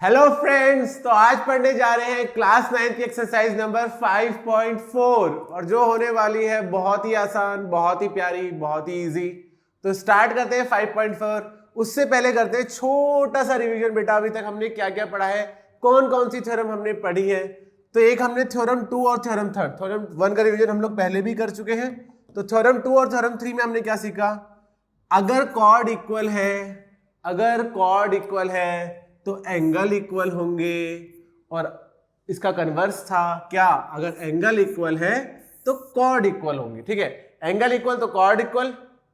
Hello friends, तो आज पढ़ने जा रहे हैं क्लास 9 की एक्सरसाइज नंबर 5.4 और जो होने वाली है बहुत ही आसान, बहुत ही प्यारी, बहुत ही इजी। तो स्टार्ट करते हैं 5.4। उससे पहले करते हैं छोटा सा रिवीजन। बेटा अभी तक हमने क्या क्या पढ़ा है, कौन कौन सी थ्योरम हमने पढ़ी है। तो एक हमने थ्योरम 2 और थ्योरम 3, थ्योरम 1 का रिवीजन हम लोग पहले भी कर चुके हैं। तो थ्योरम 2 और थ्योरम 3 में हमने क्या सीखा, अगर कॉर्ड इक्वल है, अगर कॉर्ड इक्वल है तो एंगल इक्वल होंगे। और इसका कन्वर्स था क्या, अगर एंगल इक्वल है तो कॉर्ड इक्वल होंगे। ठीक है, एंगल इक्वल तो कॉर्ड इक्वल,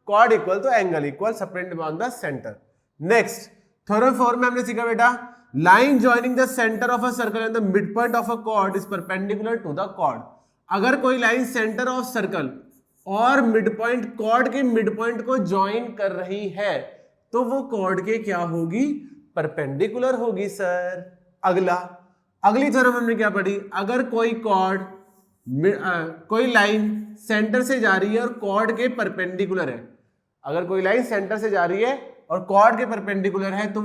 कॉर्ड इक्वल तो angle equal, separated on the centre. Next theorem 4 में हमने सीखा बेटा, line joining the centre of a circle and the mid point of a chord is perpendicular to the chord. अगर कोई line centre of circle और mid point, chord के mid point को join कर रही है तो वो कॉर्ड के क्या होगी, परपेंडिकुलर होगी सर। अगली थ्योरम हमने क्या पढ़ी, अगर कोई कॉर्ड, कोई लाइन सेंटर से जा रही है और कॉर्ड के परपेंडिकुलर है, अगर कोई लाइन सेंटर से जा रही है और कॉर्ड के परपेंडिकुलर है तो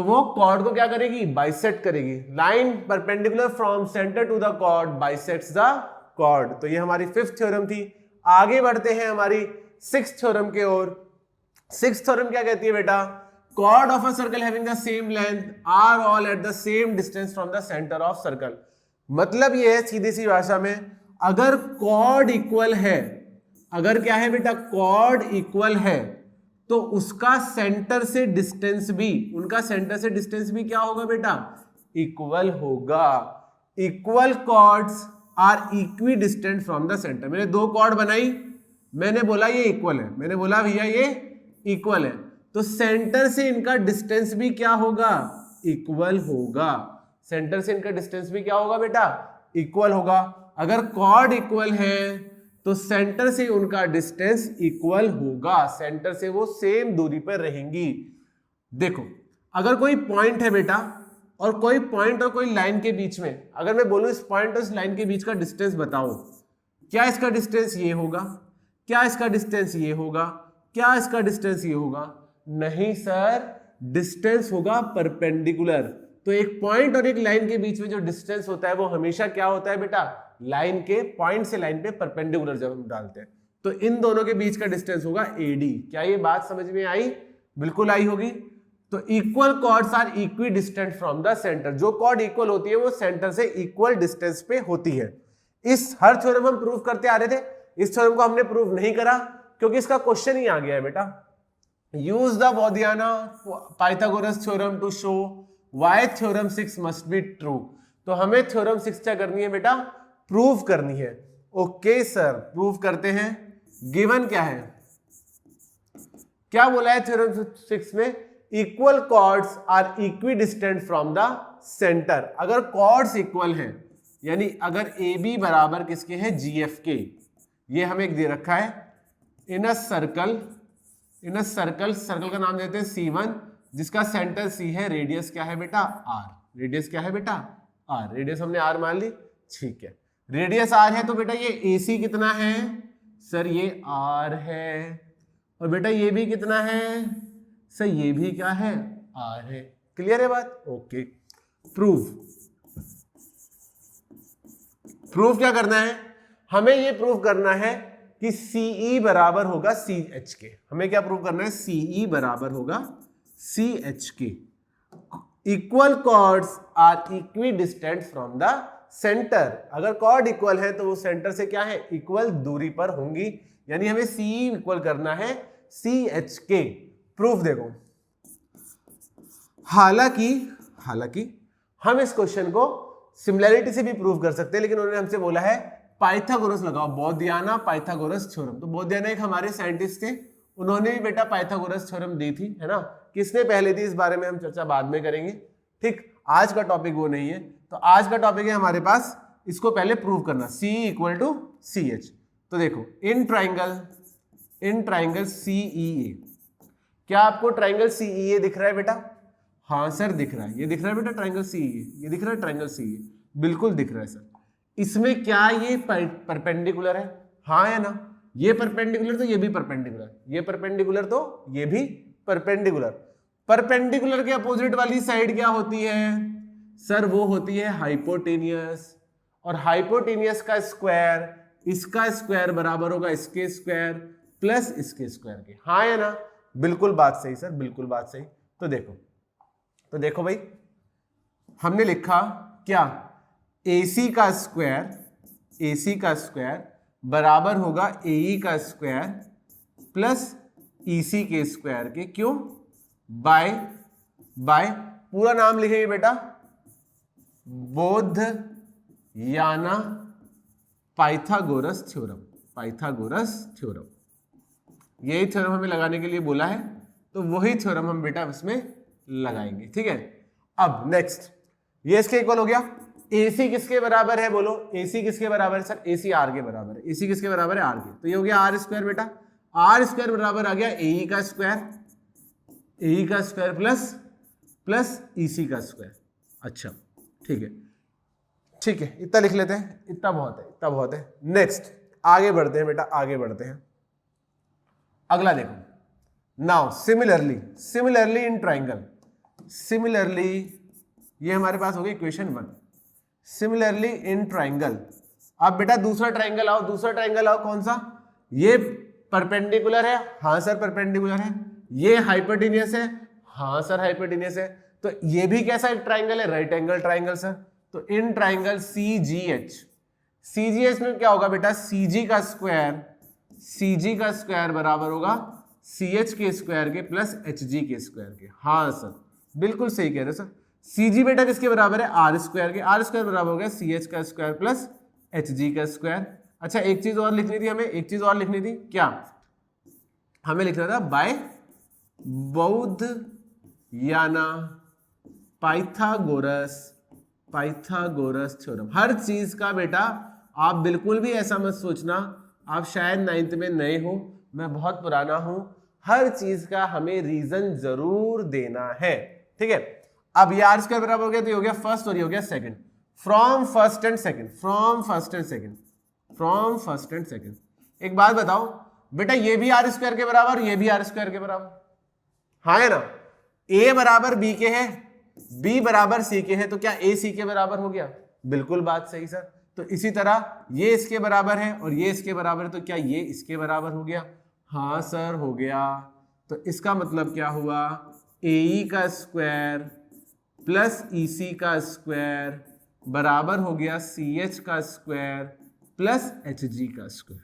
वो कॉर्ड को क्या करेगी, बाइसेक्ट करेगी। Line perpendicular from centre to the chord bisects the chord. तो ये हमारी 5th थ्योरम थी। आगे बढ़ते हैं हमारी 6th थ्योरम के ओर। 6th थ्योरम क्या कहती है बेटा, chord of a circle having the same length are all at the same distance from the center of circle। मतलब ये है सीधी सी भाषा में, अगर कॉर्ड इक्वल है, अगर क्या है बेटा, कॉर्ड इक्वल है तो उसका सेंटर से डिस्टेंस भी, उनका सेंटर से डिस्टेंस भी क्या होगा बेटा, इक्वल होगा। Equal chords are equidistant from the centre. मैंने दो कॉर्ड बनाई, मैंने बोला ये इक्वल है, मैंने बोला भैया ये इक्वल है, तो सेंटर से इनका डिस्टेंस भी क्या होगा, इक्वल होगा। सेंटर से इनका डिस्टेंस भी क्या होगा बेटा, इक्वल होगा। अगर कॉर्ड इक्वल है तो सेंटर से उनका डिस्टेंस इक्वल होगा, सेंटर से वो सेम दूरी पर रहेंगी। देखो अगर कोई पॉइंट है बेटा और कोई पॉइंट और कोई लाइन के बीच में, अगर मैं बोलूं इस पॉइंट और इस लाइन के बीच का डिस्टेंस बताओ, क्या इसका डिस्टेंस ये होगा, क्या इसका डिस्टेंस ये होगा, क्या इसका डिस्टेंस ये होगा, नहीं सर, डिस्टेंस होगा परपेंडिकुलर। तो एक पॉइंट और एक लाइन के बीच में जो डिस्टेंस होता है वो हमेशा क्या होता है बेटा, लाइन के, पॉइंट से लाइन पे परपेंडिकुलर जब हम डालते हैं तो इन दोनों के बीच का डिस्टेंस होगा AD। क्या ये बात समझ में आई, बिल्कुल आई होगी। तो equal chords are equidistant from the centre. जो कॉर्ड इक्वल होती है वो सेंटर से इक्वल डिस्टेंस पे होती है। इस हर थ्योरम हम प्रूव करते आ रहे थे, इस थ्योरम को हमने प्रूव नहीं करा क्योंकि इसका क्वेश्चन ही आ गया है बेटा, use the Bodhiana Pythagoras theorem to show why theorem 6 must be true। तो हमें थ्योरम 6 क्या करनी है बेटा, प्रूव करनी है। ओके सर, प्रूव करते हैं। गिवन क्या है, क्या बोला है थ्योरम 6 में, equal chords are equidistant from the centre. अगर कॉर्ड्स इक्वल हैं, यानी अगर AB बराबर किसके है, GF के, ये हमें एक दे रखा है in a circle, in circle, circle का नाम देते हैं C1 जिसका सेंटर C है, रेडियस क्या है बेटा R, रेडियस क्या है बेटा R, रेडियस हमने R मान ली, ठीक है। रेडियस R है तो बेटा ये AC कितना है सर, ये R है, और बेटा ये भी कितना है सर, ये भी क्या है R है। क्लियर है बात, ओके। प्रूव, प्रूव क्या करना है, हमें ये प्रूव करना है कि CE बराबर होगा CH के। हमें क्या प्रूव करना है, CE बराबर होगा CH के। Equal chords are equidistant from the centre. अगर कॉर्ड इक्वल है तो वो सेंटर से क्या है, इक्वल दूरी पर होंगी, यानी हमें CE इक्वल करना है CH के। प्रूफ देखो, हालांकि हम इस क्वेश्चन को सिमिलैरिटी से भी प्रूव कर सकते हैं, लेकिन उन्होंने हमसे बोला है पाइथागोरस लगाओ, बोधियाना पाइथागोरस थ्योरम। तो बोधियाना एक हमारे साइंटिस्ट थे, उन्होंने भी बेटा पाइथागोरस थ्योरम दी थी, है ना। किसने पहले दी, इस बारे में हम चर्चा बाद में करेंगे। ठीक, आज का टॉपिक वो नहीं है। तो आज का टॉपिक है हमारे पास, इसको पहले प्रूव करना, CE इक्वल टू CH। तो देखो इन ट्राइंगल CEA, क्या आपको ट्राइंगल CEA दिख रहा है बेटा, हाँ सर दिख रहा है, ये दिख रहा है बेटा ट्राइंगल CEA, ये दिख रहा है ट्राइंगल CEA, बिल्कुल दिख रहा है सर। इसमें क्या ये परपेंडिकुलर है, हाँ है ना, ये परपेंडिकुलर तो ये भी परपेंडिकुलर, ये परपेंडिकुलर तो ये भी परपेंडिकुलर। परपेंडिकुलर के अपोजिट वाली साइड क्या होती है सर? वो होती है हाइपोटेनियस, और हाइपोटेनियस का स्क्वायर, इसका स्क्वायर बराबर होगा इसके स्क्वायर प्लस इसके स्क्वायर के। हाँ या ना? बिल्कुल बात सही सर, बिल्कुल बात सही। तो देखो भाई, हमने लिखा क्या? AC का स्क्वायर बराबर होगा AE का स्क्वायर प्लस EC के स्क्वायर के। क्यों? बाय पूरा नाम लिखेंगे बेटा, बोधयाना पाइथागोरस थ्योरम। यही थ्योरम हमें लगाने के लिए बोला है, तो वही थ्योरम हम बेटा इसमें लगाएंगे। ठीक है, अब नेक्स्ट, ये इसके इक्वल हो गया। AC किसके बराबर है बोलो? AC किसके बराबर है सर? AC R के बराबर है। AC किसके बराबर है? R के। तो ये हो गया R स्क्वायर बेटा। R स्क्वायर बराबर आ गया AE का स्क्वायर प्लस EC का स्क्वायर। अच्छा ठीक है, इतना लिख लेते हैं, इतना बहुत है। नेक्स्ट आगे बढ़ते हैं बेटा, अगला देखो। नाउ सिमिलरली इन ट्राइंगल, ये हमारे पास हो गई इक्वेशन 1। सिमिलरली इन ट्राइंगल, अब बेटा दूसरा ट्राइंगल आओ। कौन सा? ये परपेंडिकुलर है। हाँ सर परपेंडिकुलर है। ये हाइपोटेनियस है। हाँ सर हाइपोटेनियस है। तो ये भी कैसा एक ट्राइंगल है? Right angle triangle sir. तो इन ट्राइंगल CGH में क्या होगा बेटा? CG का स्क्वायर बराबर होगा CH के स्क्वायर के प्लस HG के स्क्वायर के। हाँ सर बिल्कुल सही कह रहे सर। CG बेटा किसके बराबर है? R स्क्वायर के। R स्क्वायर बराबर हो गया CH का स्क्वायर प्लस HG का स्क्वायर। अच्छा एक चीज और लिखनी थी हमें, क्या हमें लिखना था? By Baudhayana Pythagoras theorem. हर चीज का बेटा आप बिल्कुल भी ऐसा मत सोचना आप शायद 9th में नए हो, मैं बहुत पुराना हूं। हर चीज का हमें रीजन जरूर देना है। ठीक है, अब ये R स्क्वायर बराबर हो गया, तो ये हो गया फर्स्ट और ये हो गया second. From first and second. एक बात बताओ बेटा, ये भी R स्क्वायर के बराबर, ये भी R स्क्वायर के बराबर। हाँ है ना? A बराबर B के है, B बराबर C के है, तो क्या A C के बराबर हो गया? बिल्कुल बात सही सर। तो इसी तरह ये इसके बराबर है और ये इसके बराबर है, तो क्या ये इसके बराबर हो गया? हाँ सर हो गया। तो इसका मतलब क्या हुआ? AE का स्क्वायर प्लस EC का स्क्वायर बराबर हो गया CH का स्क्वायर प्लस HG का स्क्वायर।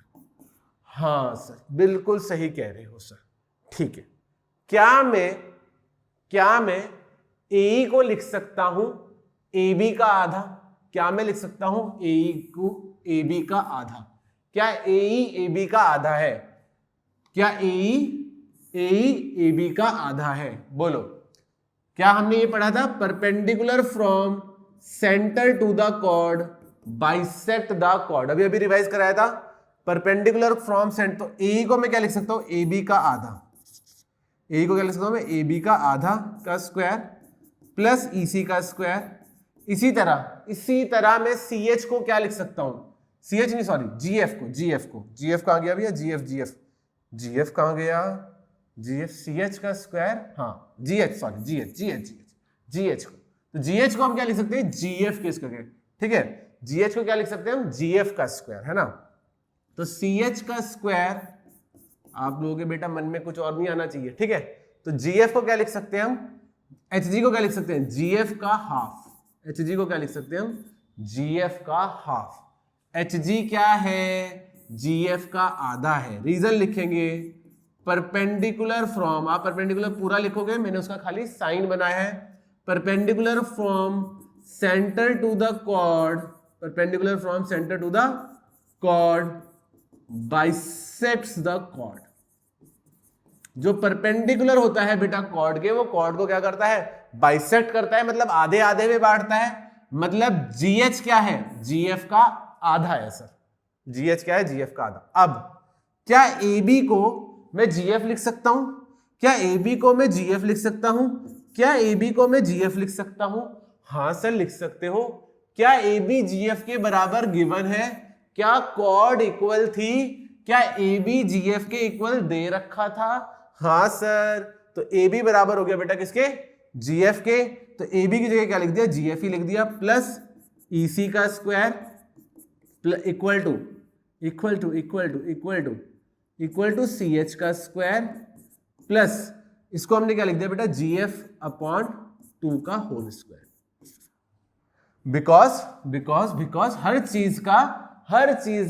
हाँ सर बिल्कुल सही कह रहे हो सर। ठीक है, क्या मैं AE को लिख सकता हूं AB का आधा? क्या मैं लिख सकता हूं AE को AB का आधा? क्या AE AB का आधा है? क्या AE AB का आधा है? बोलो, क्या हमने ये पढ़ा था? Perpendicular from centre to the chord bisect the chord. अभी रिवाइज कराया था। परपेंडिकुलर फ्रॉम सेंटर, तो AE को मैं क्या लिख सकता हूं? AB का आधा। AE को क्या लिख सकता हूं मैं? AB का आधा का स्क्वायर प्लस EC का स्क्वायर। इसी तरह मैं CH को क्या लिख सकता हूं? CH नहीं सॉरी, GF कहां गया भैया? GF कहां गया? CH का स्क्वायर, हाँ GH को। तो GH को हम क्या लिख सकते हैं? GF के स्क्वायर। ठीक है, GH को क्या लिख सकते हैं हम? GF का स्क्वायर, है ना? तो CH का स्क्वायर, आप लोगों के बेटा मन में कुछ और नहीं आना चाहिए। ठीक है, तो GF को क्या लिख सकते हैं हम? HG को क्या लिख सकते हैं? GF का हाफ। HG को क्या लिख सकते हैं हम? GF का हाफ। HG क्या है? GF का आधा है। रीजन लिखेंगे परपेंडिकुलर फ्रॉम, आप परपेंडिकुलर पूरा लिखोगे, मैंने उसका खाली साइन बनाया है। Perpendicular from centre to the chord, bisects the chord. जो परपेंडिकुलर होता है बेटा कॉर्ड के, वो कॉर्ड को क्या करता है? बाइसेक्ट करता है, मतलब आधे आधे में बांटता है। मतलब GH क्या है? GF का आधा है सर। GH क्या है? GF का आधा। अब क्या AB को मैं GF लिख सकता हूं? क्या AB को मैं GF लिख सकता हूं? क्या AB को मैं GF लिख सकता हूं? हाँ सर लिख सकते हो। क्या AB GF के बराबर गिवन है? क्या कॉर्ड इक्वल थी? क्या AB GF के इक्वल दे रखा था? हाँ सर। तो ए बी बराबर हो गया बेटा किसके, जी एफ के। तो ए बी की जगह क्या लिख दिया, जी एफ ही लिख दिया, प्लस ई सी का square equal to C H का स्क्वायर प्लस इसको हमने क्या लिख दिया बेटा, जी एफ अपॉन 2 का होल स्क्वायर। बिकॉज हर चीज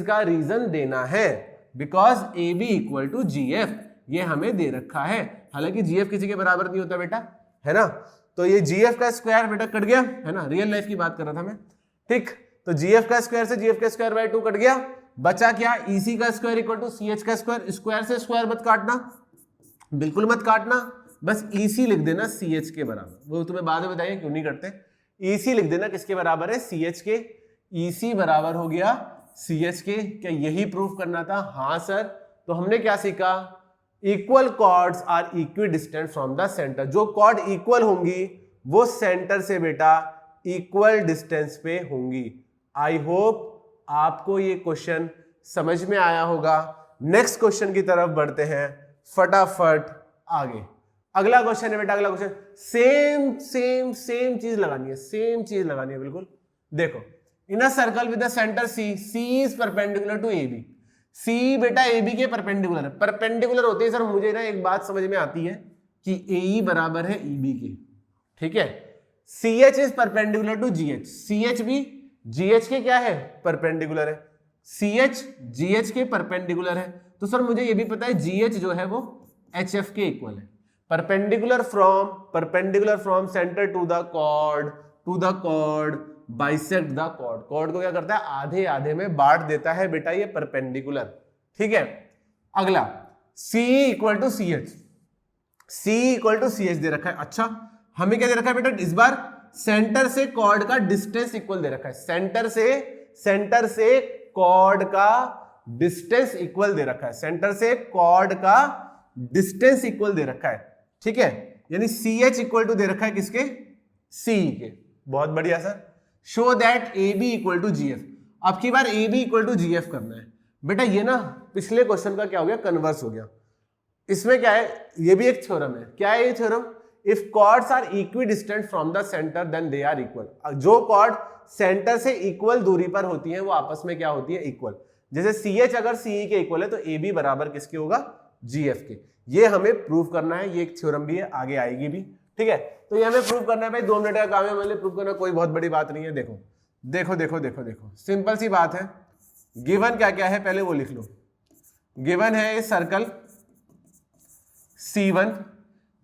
का रीजन देना है, because A B equal to G F, ये हमें दे रखा है। हालांकि जी एफ किसी के बराबर नहीं होता बेटा, है ना। तो ये जी एफ का स्क्वायर बेटा कट गया, है ना, रियल लाइफ की बात कर रहा था मैं, ठीक। तो जी एफ का स्क्वायर से जी एफ का स्क्वायर बाय 2 कट गया, बचा क्या, ई सी का square equal to C H का स्क्वायर। स्क्वायर से स्क्वायर मत काटना, बिल्कुल मत काटना, बस ई सी लिख देना सी एच के बराबर। वो तुम्हें बाद में बताइए क्यों नहीं करते। ई सी लिख देना किसके बराबर है, सी एच के। ई सी बराबर हो गया सी एच के। क्या यही प्रूफ करना था? हाँ सर। तो हमने क्या सीखा, equal chords are equidistant from the centre. जो कॉर्ड इक्वल होंगी वो सेंटर से बेटा इक्वल डिस्टेंस पे होंगी। आई होप आपको ये क्वेश्चन समझ में आया होगा। नेक्स्ट क्वेश्चन की तरफ बढ़ते हैं फटाफट आगे। अगला क्वेश्चन है बेटा, अगला क्वेश्चन सेम चीज लगानी है बिल्कुल। देखो, in a circle with the centre C, C is perpendicular to A B. C बेटा ए बी के परपेंडिकुलर है। परपेंडिकुलर होते हैं सर, मुझे ना एक बात समझ में आती है कि ए ई बराबर है ई बी के, ठीक है। C H is perpendicular to G H, C H भी जी एच के क्या है, परपेंडिकुलर है। सी एच जी एच के परपेंडिकुलर है। तो सर मुझे ये भी पता है जी एच जो है वो एच एफ के इक्वल है। Perpendicular from centre to the chord bisect the chord. Chord को क्या करता है, आधे आधे में बांट देता है बेटा ये परपेंडिकुलर, ठीक है। अगला C equal to C H, C equal to C H दे रखा है। अच्छा, हमें क्या दे रखा है बेटा, इस बार सेंटर से कॉर्ड का डिस्टेंस इक्वल दे रखा है। सेंटर से कॉर्ड का डिस्टेंस इक्वल दे रखा है। सेंटर से कॉर्ड का डिस्टेंस इक्वल दे रखा है, ठीक है। यानी सी एच इक्वल टू दे रखा है किसके, सी के। बहुत बढ़िया sir. Show that A B equal to G F. अब की बार A B equal to G F करना है बेटा। ये ना पिछले क्वेश्चन का क्या हो गया, कन्वर्स हो गया। इसमें क्या है, ये भी एक थ्योरम है। क्या है ये theorem, if chords are equidistant from the centre then they are equal. जो कॉर्ड सेंटर से इक्वल दूरी पर होती है वो आपस में क्या होती है, इक्वल। जैसे सी एच अगर सी के इक्वल है तो ए बी बराबर किसके होगा, जी एफ के। ये हमें प्रूव करना है, ये एक थ्योरम भी है, आगे आएगी भी, ठीक है। तो ये हमें प्रूव करना है भाई, 2 मिनट का काम है, मतलब प्रूव करना कोई बहुत बड़ी बात नहीं है। देखो सिंपल सी बात है। गिवन क्या क्या है पहले वो लिख लो। गिवन है ये सर्कल C1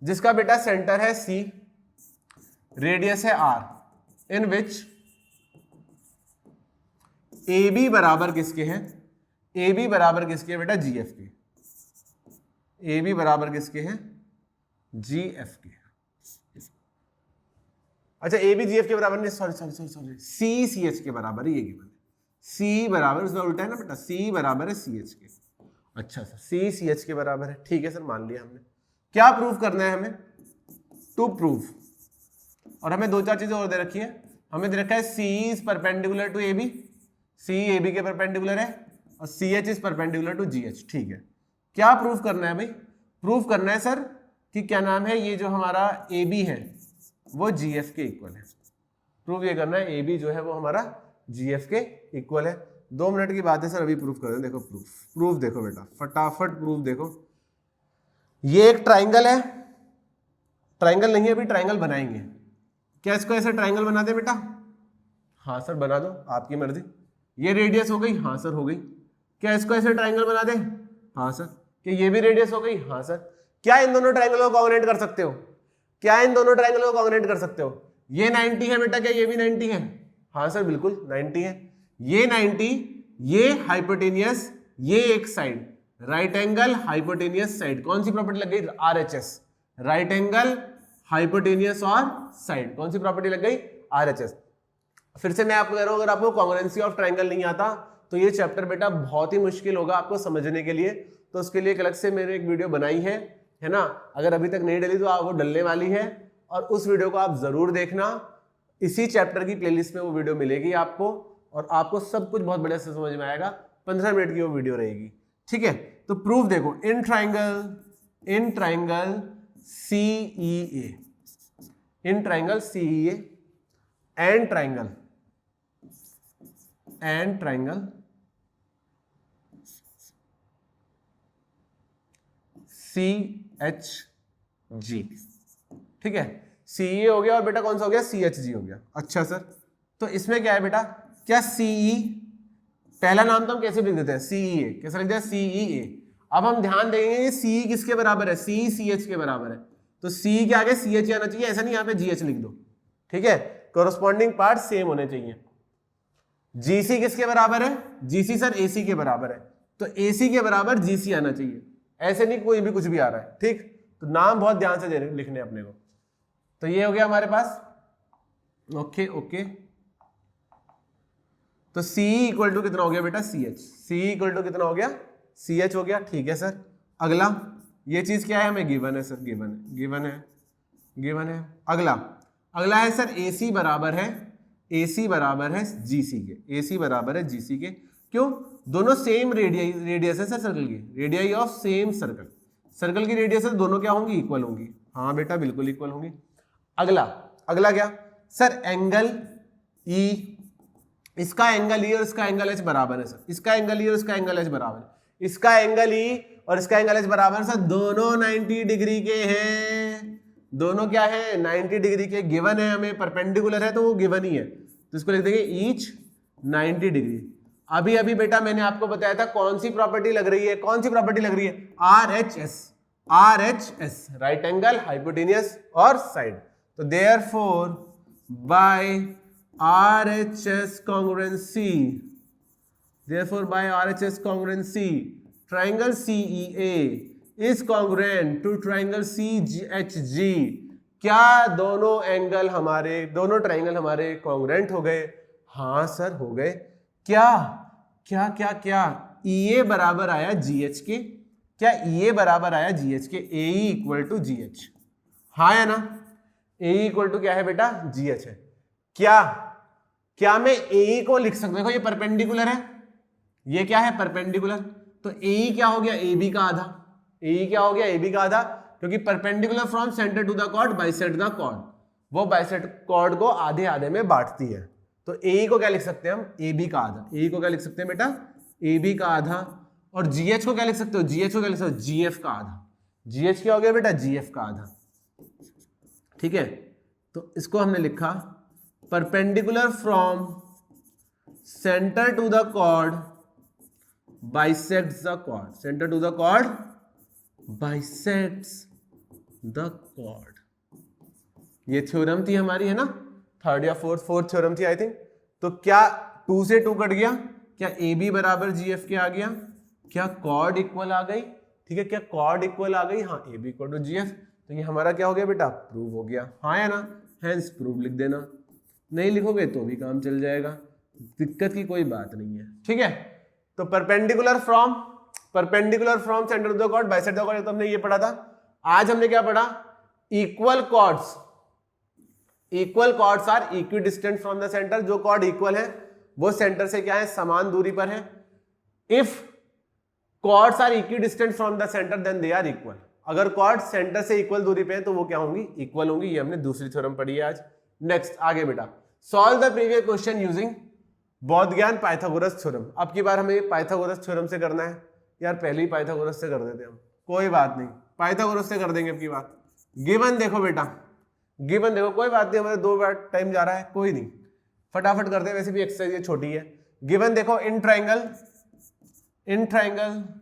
जिसका बेटा सेंटर है C, रेडियस है R, in which A B बराबर किसके हैं, ए बी बराबर किसके है बेटा, जी एफ के। ए बी बराबर किसके हैं, जी एफ के। अच्छा, ए बी जी एफ के बराबर नहीं, सॉरी, सी सी एच के बराबर है। ये गिवन सी बराबर, उसका उल्टा है ना बेटा, सी बराबर है सी एच के। अच्छा सर, सी सी एच के बराबर है, ठीक है सर, मान लिया हमने। क्या प्रूव करना है हमें, टू प्रूव। और हमें 2-4 चीजें और दे रखी है। हमें दे रखा है C is perpendicular to A B, C A B के परपेंडिकुलर है, और C H is perpendicular to G H, ठीक है। क्या प्रूव करना है भाई, प्रूव करना है सर कि क्या नाम है, ये जो हमारा ए बी है वो जी एफ के इक्वल है। प्रूव ये करना है ए बी जो है वो हमारा जी एफ के इक्वल है। 2 मिनट की बात है सर, अभी प्रूफ कर दें। देखो प्रूफ देखो बेटा, फटाफट प्रूफ देखो। ये एक ट्राइंगल है, ट्राइंगल नहीं है, अभी ट्राइंगल बनाएंगे। क्या इसको ऐसे ट्राइंगल बना दे बेटा? हाँ सर बना दो, आपकी मर्जी। ये रेडियस हो गई, हाँ सर हो गई। क्या इसको ऐसे ट्राइंगल बना दे? हाँ सर। क्या ये भी रेडियस हो गई? हाँ सर। क्या इन दोनों ट्राइंगलों को कॉन्ग्रुएंट कर सकते हो? क्या इन दोनों ट्राइंगलों को कॉन्ग्रुएंट कर सकते हो? ये 90 है बेटा, क्या ये भी 90 है? हाँ सर बिल्कुल 90 है। ये 90, ये हाइपोटेनियस, ये एक side, right angle hypotenuse side. कौन सी प्रॉपर्टी लग गई? RHS, राइट एंगल हाइपोटेनियस और साइड। कौन सी प्रॉपर्टी लग गई? RHS। फिर से मैं आपको कह रहा हूं, अगर आपको कॉन्ग्रुएंसी ऑफ ट्राइंगल नहीं आता तो ये चैप्टर बेटा बहुत ही मुश्किल होगा आपको समझने के लिए। तो उसके लिए एक अलग से मैंने एक वीडियो बनाई है ना। अगर अभी तक नहीं डली तो आप वो डलने वाली है, और उस वीडियो को आप जरूर देखना। इसी चैप्टर की प्लेलिस्ट में वो वीडियो मिलेगी आपको, और आपको सब कुछ बहुत बढ़िया से समझ में आएगा। 15 मिनट की वो वीडियो रहेगी, ठीक है। तो प्रूफ देखो, in triangle CEA, in triangle CEA and triangle CHG। ठीक है, CEA हो गया और बेटा कौन सा हो गया, CHG हो गया। अच्छा सर, तो इसमें क्या है बेटा, क्या CE पहला नाम तो हम कैसे लिख देते हैं, CEA, कैसे लिखते हैं, CEA। अब हम ध्यान देंगे CE किसके बराबर है, CE CH के बराबर है, तो CE के आगे CH आना चाहिए, ऐसा नहीं यहाँ पे GH लिख दो। ठीक है, कोरोस्पॉन्डिंग पार्ट सेम होने चाहिए। GC किसके बराबर है, GC सर AC के बराबर है, तो AC के बराबर GC आना चाहिए, ऐसे नहीं कोई भी कुछ भी आ रहा है। ठीक, तो नाम बहुत ध्यान से लिखने अपने को। तो ये हो गया हमारे पास, ओके ओके। तो CE इक्वल टू कितना हो गया बेटा, CH। CE इक्वल टू कितना हो गया, CH हो गया। ठीक है सर, अगला ये चीज क्या है, हमें गिवन है सर, गिवन है। अगला है सर AC बराबर है GC के, AC बराबर है GC के। क्यों, दोनों सेम रेडियस है सर सर्कल की, रेडियस ऑफ सेम सर्कल की रेडियस है, दोनों क्या होंगी, इक्वल होंगी। हाँ बेटा बिल्कुल इक्वल होंगी। अगला क्या सर, एंगल E, इसका एंगल E और इसका एंगल H बराबर है सर, इसका एंगल E और इसका एंगल H बराबर है, इसका एंगल E और इसका एंगल H बराबर है सर, दोनों 90 डिग्री के हैं। दोनों क्या है, 90 डिग्री के। गिवन है हमें, परपेंडिकुलर है तो वो गिवन ही है, तो इसको लिख देंगे ईच 90 डिग्री। अभी बेटा मैंने आपको बताया था कौन सी प्रॉपर्टी लग रही है, RHS, राइट एंगल, हाइपोटेनियस और साइड। तो therefore by RHS congruency, triangle CEA is congruent to triangle CHG। क्या दोनों ट्राइंगल हमारे कॉन्ग्रुएंट हो गए? हाँ सर हो गए। क्या EA बराबर आया GH के, AE इक्वल टू GH, हाँ है ना, AE इक्वल टू क्या है बेटा, GH है। क्या मैं AE को लिख सकता हूं, देखो ये परपेंडिकुलर है, ये क्या है, परपेंडिकुलर, तो AE क्या हो गया, AB का आधा, क्योंकि perpendicular from centre to the chord bisect the chord, वो बाइसेक्ट कॉर्ड को आधे आधे में बांटती है। तो AE को क्या लिख सकते हैं हम, AB का आधा। AE को क्या लिख सकते हैं बेटा, AB का आधा। और GH को क्या लिख सकते हो, GF का आधा। GH क्या हो गया बेटा, GF का आधा। ठीक है, तो इसको हमने लिखा perpendicular from centre to the chord bisects the chord, center to the chord bisects the chord। ये थ्योरम थी हमारी, है ना, थर्ड या फोर्थ थ्योरम थी आई थिंक। तो क्या 2 से 2 कट गया, क्या AB बराबर GF के आ गया, क्या कॉर्ड इक्वल आ गई। ठीक है, क्या कॉर्ड इक्वल आ गई, हाँ AB इक्वल टू GF। तो ये हमारा क्या हो गया बेटा, प्रूव हो गया, हाँ है ना, हेंस प्रूव लिख देना, नहीं लिखोगे तो भी काम चल जाएगा, दिक्कत की कोई बात नहीं है। ठीक है, तो perpendicular from centre to the chord bisect the chord, तो हमने ये पढ़ा था। आज हमने क्या पढ़ा, equal chords are equidistant from the centre. जो कॉर्ड इक्वल है वो सेंटर से क्या है, समान दूरी पर है। If chords are equidistant from the centre then they are equal. अगर कॉर्ड सेंटर से इक्वल दूरी पे है तो वो क्या होंगी, इक्वल होंगी। ये हमने दूसरी थ्योरम पढ़ी है आज। नेक्स्ट आगे बेटा, solve the previous question using बोध ज्ञान पाइथागोरस थ्योरम। अब की बार हमें पाइथागोरस थ्योरम से करना है यार, पहले ही पाइथागोरस से कर देते हम, कोई बात नहीं, पाइथागोरस से कर देंगे अब की बार। गिवन देखो बेटा, गिवन देखो, कोई बात नहीं, हमारे 2 बार टाइम जा रहा है, कोई नहीं, फटाफट करते हैं, वैसे भी एक्सरसाइज ये छोटी है। गिवन देखो, इन ट्राइंगल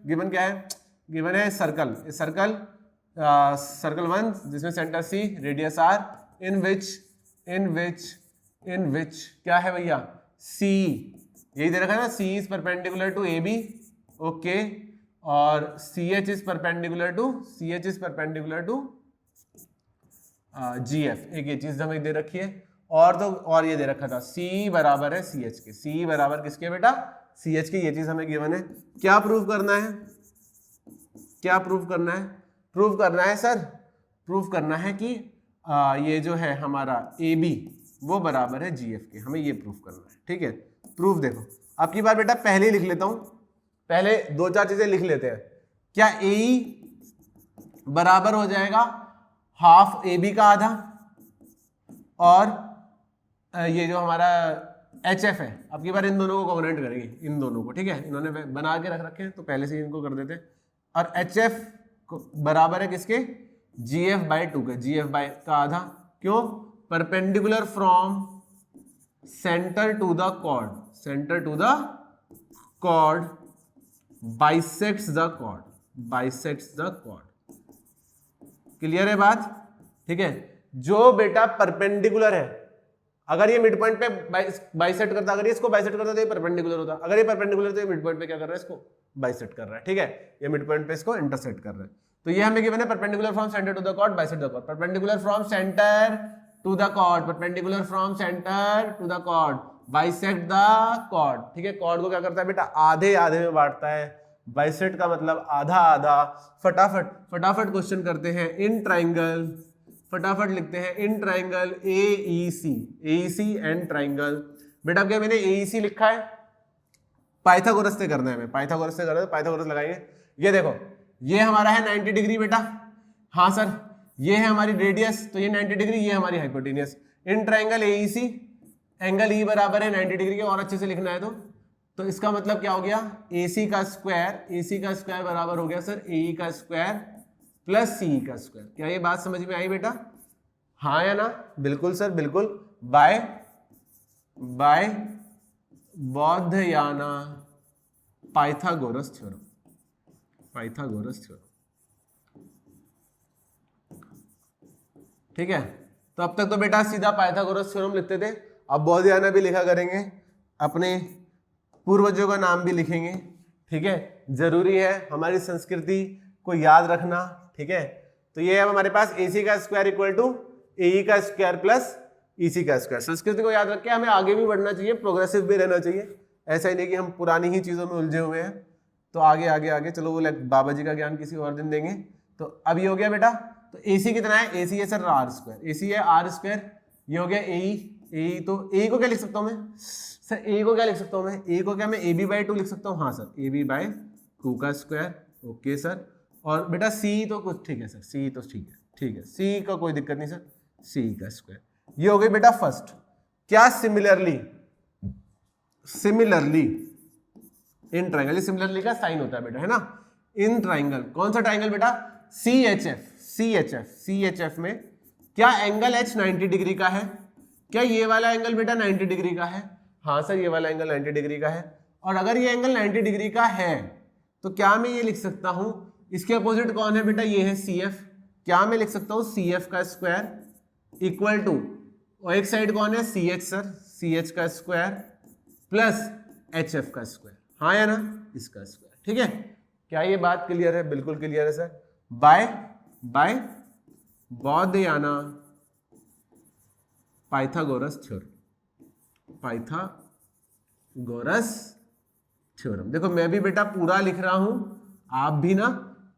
गिवन क्या है, गिवन है सर्कल 1 जिसमें centre C, radius R, in विच क्या है भैया, C, यही दे रखा है ना, C is perpendicular to AB, okay, और CH is perpendicular to GF। एक ये चीज हमें दे रखी है, और ये दे रखा था C बराबर है CH के, C बराबर किसके बेटा, CH के। ये चीज हमें गिवन है। क्या प्रूव करना है सर, प्रूव करना है कि ये जो है हमारा AB वो बराबर है GF के, हमें ये प्रूफ करना है। ठीक है, प्रूफ देखो, अब की बार बेटा पहले लिख लेता हूं, पहले 2-4 चीजें लिख लेते हैं। क्या AE बराबर हो जाएगा हाफ ए बी का आधा, और ये जो हमारा एच एफ है, अब की बार इन दोनों को कॉम्पोनेंट करेंगे, इन दोनों को, ठीक है, इन्होंने बना के रख रखे हैं तो पहले से इनको कर देते हैं। और एच एफ बराबर है किसके, जी एफ बाई टू के, जी एफ बाई का आधा, क्यों, perpendicular from centre to the chord, centre to the chord bisects the chord, bisects the chord. Clear है बात, ठीक है। जो बेटा परपेंडिकुलर है, अगर ये मिड पॉइंट पे बाइसेक्ट करता, अगर ये इसको बाइसेक्ट करता तो ये परपेंडिकुलर होता, अगर ये परपेंडिकुलर तो ये मिड पॉइंट पे क्या कर रहा है, इसको बाइसेक्ट कर रहा है, ठीक है, ये मिड पॉइंट पे इसको इंटरसेक्ट कर रहा है। तो ये हमें गिवन है perpendicular from centre to the chord bisect the chord, perpendicular from centre to the chord, perpendicular from centre to the chord bisect the chord, ठीक है। कॉर्ड को क्या करता है बेटा, आधे आधे में बांटता है, बाइसेक्ट का मतलब आधा आधा। फटाफट फटाफट क्वेश्चन करते हैं। इन ट्राइंगल, फटाफट लिखते हैं, in triangle AEC, AEC and triangle. बेटा क्या मैंने AEC लिखा है, पाइथागोरस से करना है, हमें पाइथागोरस से करना है, पाइथागोरस लगाएंगे। ये देखो, ये हमारा है 90 डिग्री बेटा, हाँ सर, ये है हमारी रेडियस, तो ये 90 डिग्री, ये हमारी hypotenuse. In triangle AEC, angle E बराबर है 90 डिग्री के, और अच्छे से लिखना है तो इसका मतलब क्या हो गया, AC का स्क्वायर बराबर हो गया सर AE का स्क्वायर प्लस CE का स्क्वायर। क्या ये बात समझ में आई बेटा, हाँ या ना, बिल्कुल सर बिल्कुल। By Baudhayana Pythagoras theorem, Pythagoras theorem, ठीक है। तो अब तक तो बेटा सीधा पाइथागोरस थ्योरम लिखते थे, अब बौद्धयाना भी लिखा करेंगे, अपने पूर्वजों का नाम भी लिखेंगे, ठीक है, जरूरी है हमारी संस्कृति को याद रखना, ठीक है। तो ये है हमारे पास AC का स्क्वायर इक्वल टू AE का स्क्वायर प्लस EC का स्क्वायर। संस्कृति को याद रख के हमें आगे भी बढ़ना चाहिए, प्रोग्रेसिव भी रहना चाहिए, ऐसा ही नहीं कि हम पुरानी ही चीजों में उलझे हुए हैं। तो आगे आगे आगे चलो, वो बाबा जी का ज्ञान किसी और दिन देंगे। तो अब ये हो गया बेटा, तो AC कितना है, AC है सर R स्क्वायर, AC है R स्क्वायर, ये हो गया AE, तो AE को क्या लिख सकता हूँ मैं सर, AE को क्या लिख सकता हूँ मैं, AE को क्या मैं AB बाई 2 लिख सकता हूँ, हाँ सर AB बाई 2 का स्क्वायर, ओके सर। और बेटा C तो कुछ ठीक है सर, C तो ठीक है, ठीक है, C का कोई दिक्कत नहीं सर, C का स्क्वायर। ये हो गई बेटा फर्स्ट। क्या सिमिलरली इन ट्राइंगल, सिमिलरली का साइन होता है बेटा, है ना। इन ट्राइंगल, कौन सा ट्राइंगल बेटा, CHF में क्या एंगल H 90 डिग्री का है, क्या ये वाला एंगल बेटा 90 डिग्री का है, हाँ सर ये वाला एंगल 90 डिग्री का है। और अगर ये एंगल 90 डिग्री का है तो क्या मैं ये लिख सकता हूं, इसके अपोजिट कौन है बेटा, ये है CF, क्या मैं लिख सकता हूं CF का स्क्वायर इक्वल टू, और एक साइड कौन है CH सर, CH का स्क्वायर प्लस HF का स्क्वायर, हाँ या ना, इसका स्क्वायर, ठीक है। क्या ये बात क्लियर है, बिल्कुल क्लियर है sir. By Baudhayana Pythagoras theorem, Pythagoras theorem. देखो मैं भी बेटा पूरा लिख रहा हूं, आप भी ना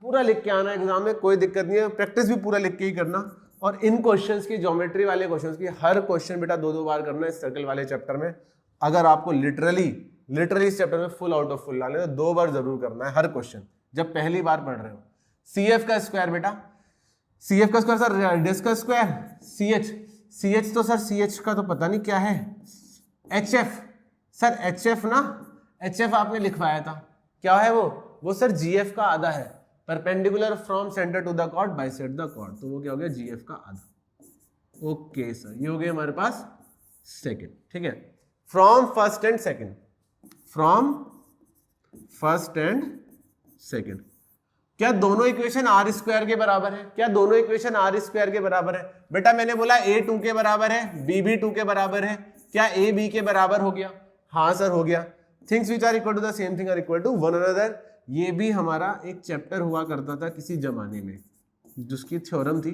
पूरा लिख के आना एग्जाम में, कोई दिक्कत नहीं है, प्रैक्टिस भी पूरा लिख के ही करना। और इन क्वेश्चंस की, ज्योमेट्री वाले क्वेश्चंस की, हर क्वेश्चन बेटा 2-2 बार करना है इस सर्कल वाले चैप्टर में। अगर आपको लिटरली इस चैप्टर में फुल आउट ऑफ फुल डालना है तो 2 बार जरूर करना है हर क्वेश्चन, जब पहली बार पढ़ रहे हो। CF का स्क्वायर बेटा, CF का स्क्वायर सर रेडियस का स्क्वायर, CH तो सर CH का तो पता नहीं क्या है, HF सर HF ना, HF आपने लिखवाया था, क्या है वो सर GF का आधा है, perpendicular from centre to the chord bisect the chord, तो वो क्या हो गया GF का आधा। ओके सर, ये हो गया हमारे पास सेकंड, ठीक है। फ्रॉम फर्स्ट एंड सेकंड, क्या दोनों इक्वेशन R स्क्वायर के बराबर है, क्या दोनों इक्वेशन R स्क्वायर के बराबर है बेटा। मैंने बोला A 2 के बराबर है, B भी 2 के बराबर है, क्या A B के बराबर हो गया, हाँ सर हो गया। Things which are equal to the same thing are equal to one another, ये भी हमारा एक चैप्टर हुआ करता था किसी जमाने में जिसकी थ्योरम थी,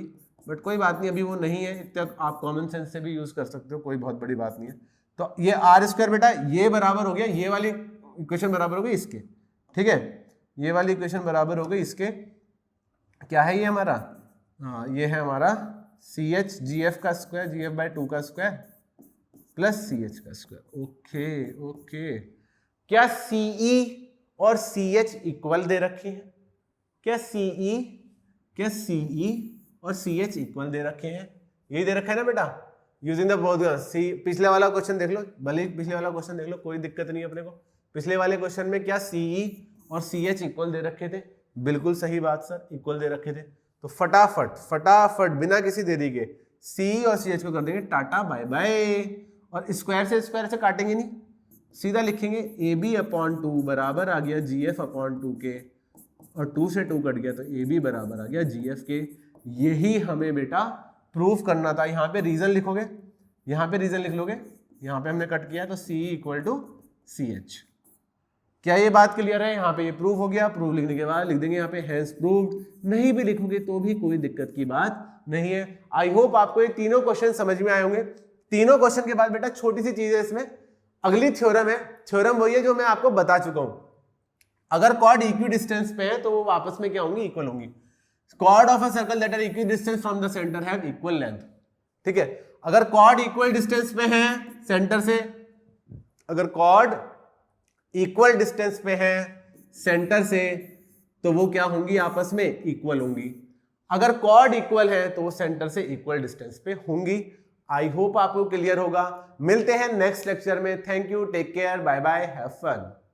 बट कोई बात नहीं, अभी वो नहीं है, इतना आप कॉमन सेंस से भी यूज कर सकते हो, कोई बहुत बड़ी बात नहीं है। तो ये R स्क्वायर बेटा ये बराबर हो गया, ये वाली इक्वेशन बराबर हो गई इसके, ठीक है, ये वाली इक्वेशन बराबर हो गई इसके, क्या है ये हमारा, हाँ ये है हमारा CH GF का स्क्वायर, GF बाई 2 का स्क्वायर प्लस CH का स्क्वायर, ओके। क्या CE और CH इक्वल दे रखी है, क्या CE और CH इक्वल दे रखे हैं, यही दे रखा है ना बेटा, यूजिंग द बोथ सी। पिछले वाला क्वेश्चन देख लो, भले पिछले वाला क्वेश्चन देख लो, कोई दिक्कत नहीं है अपने को। पिछले वाले क्वेश्चन में क्या CE और CH इक्वल दे रखे थे, बिल्कुल सही बात सर, इक्वल दे रखे थे। तो फटाफट बिना किसी देरी के CE और CH को कर देंगे टाटा बाय बाय, और स्क्वायर से काटेंगे नहीं, सीधा लिखेंगे AB/2 बराबर आ गया GF/2 के, और 2 से 2 कट गया तो AB बराबर आ गया GF के। यही हमें बेटा प्रूफ करना था। यहाँ पे रीजन लिखोगे, यहाँ पे रीजन लिख लोगे, यहाँ पे हमने कट किया तो CE = CH। क्या ये बात क्लियर है? यहाँ पे ये प्रूफ हो गया। प्रूफ लिखने के बाद लिख देंगे यहाँ पे हैज प्रूव्ड। नहीं भी लिखोगे तो भी कोई दिक्कत की बात नहीं है। आई होप आपको ये तीनों क्वेश्चन समझ में आए होंगे। तीनों क्वेश्चन के बाद बेटा छोटी सी चीज है इसमें, अगली थ्योरम है। थ्योरम वही है जो मैं आपको बता चुका हूं, अगर कॉर्ड इक्वी डिस्टेंस पे है तो वो आपस में क्या होंगी, इक्वल होंगी। Chord of a circle that are equidistance from the centre have equal length. ठीक है, अगर कॉर्ड इक्वल डिस्टेंस पे है सेंटर से, अगर कॉर्ड इक्वल डिस्टेंस पे है सेंटर से, तो वो क्या होंगी, आपस में इक्वल होंगी। अगर कॉर्ड इक्वल है तो वो सेंटर से इक्वल डिस्टेंस पे होंगी। आई होप आपको क्लियर होगा। मिलते हैं नेक्स्ट लेक्चर में। Thank you, take care, bye bye, have fun.